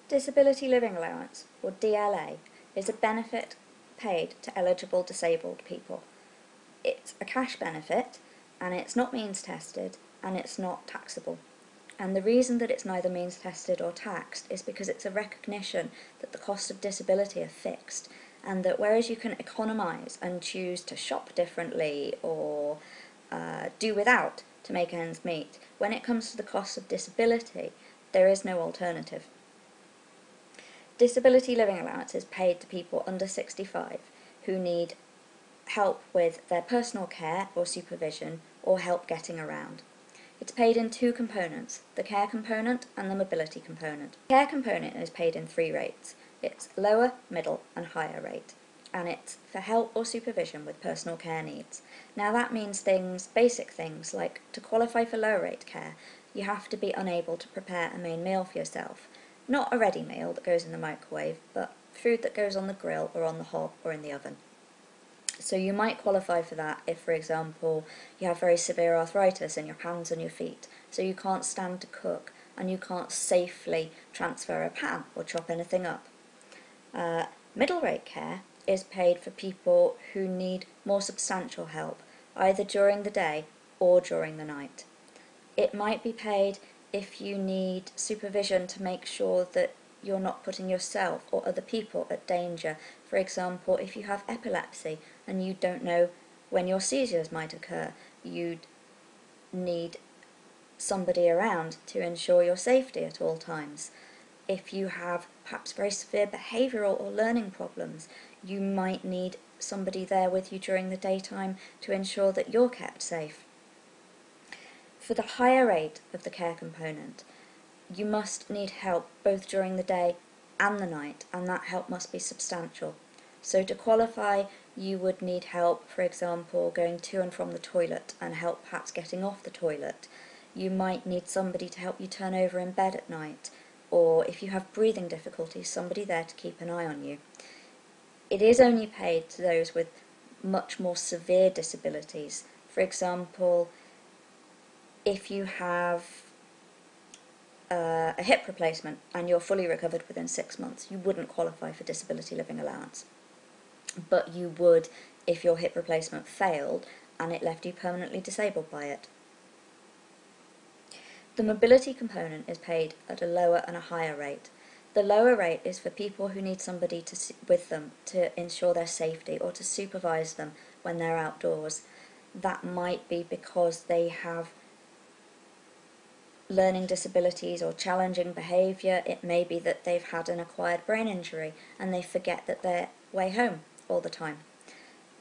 Disability Living Allowance, or DLA, is a benefit paid to eligible disabled people. It's a cash benefit, and it's not means tested, and it's not taxable. And the reason that it's neither means tested or taxed is because it's a recognition that the costs of disability are fixed, and that whereas you can economise and choose to shop differently or do without to make ends meet, when it comes to the costs of disability, there is no alternative. Disability Living Allowance is paid to people under 65 who need help with their personal care or supervision or help getting around. It's paid in two components, the care component and the mobility component. The care component is paid in three rates. It's lower, middle and higher rate, and it's for help or supervision with personal care needs. Now that means basic things like to qualify for lower rate care, you have to be unable to prepare a main meal for yourself. Not a ready meal that goes in the microwave, but food that goes on the grill or on the hob or in the oven. So you might qualify for that if, for example, you have very severe arthritis in your hands and your feet, so you can't stand to cook and you can't safely transfer a pan or chop anything up. Middle rate care is paid for people who need more substantial help, either during the day or during the night. It might be paid if you need supervision to make sure that you're not putting yourself or other people at danger. For example, if you have epilepsy and you don't know when your seizures might occur, you'd need somebody around to ensure your safety at all times. If you have perhaps very severe behavioural or learning problems, you might need somebody there with you during the daytime to ensure that you're kept safe. For the higher rate of the care component, you must need help both during the day and the night, and that help must be substantial. So to qualify, you would need help, for example, going to and from the toilet and help perhaps getting off the toilet. You might need somebody to help you turn over in bed at night, or if you have breathing difficulties, somebody there to keep an eye on you. It is only paid to those with much more severe disabilities. For example, if you have a hip replacement and you're fully recovered within 6 months, you wouldn't qualify for Disability Living Allowance. But you would if your hip replacement failed and it left you permanently disabled by it. The mobility component is paid at a lower and a higher rate. The lower rate is for people who need somebody with them to ensure their safety or to supervise them when they're outdoors. That might be because they have learning disabilities or challenging behaviour. It may be that they've had an acquired brain injury and they forget that they're way home all the time.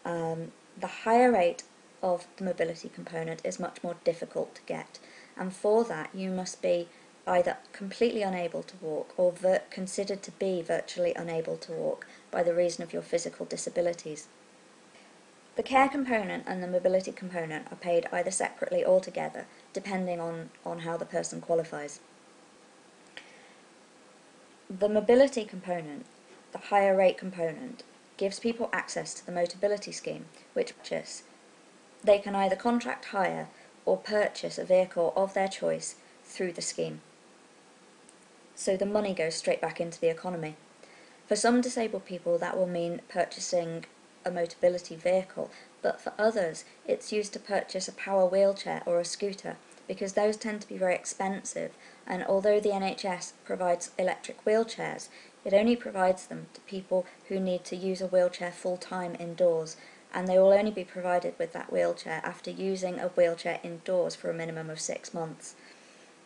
The higher rate of the mobility component is much more difficult to get, and for that you must be either completely unable to walk or considered to be virtually unable to walk by the reason of your physical disabilities. The care component and the mobility component are paid either separately or together, depending on how the person qualifies. The mobility component, the higher rate component, gives people access to the Motability Scheme, which they can either contract hire or purchase a vehicle of their choice through the scheme. So the money goes straight back into the economy. For some disabled people that will mean purchasing a Motability vehicle, but for others it's used to purchase a power wheelchair or a scooter, because those tend to be very expensive, and although the NHS provides electric wheelchairs, it only provides them to people who need to use a wheelchair full-time indoors, and they will only be provided with that wheelchair after using a wheelchair indoors for a minimum of 6 months.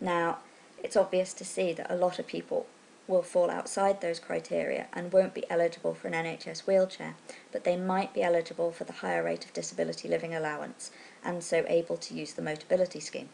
Now, it's obvious to see that a lot of people will fall outside those criteria and won't be eligible for an NHS wheelchair, but they might be eligible for the higher rate of Disability Living Allowance and so able to use the Motability Scheme.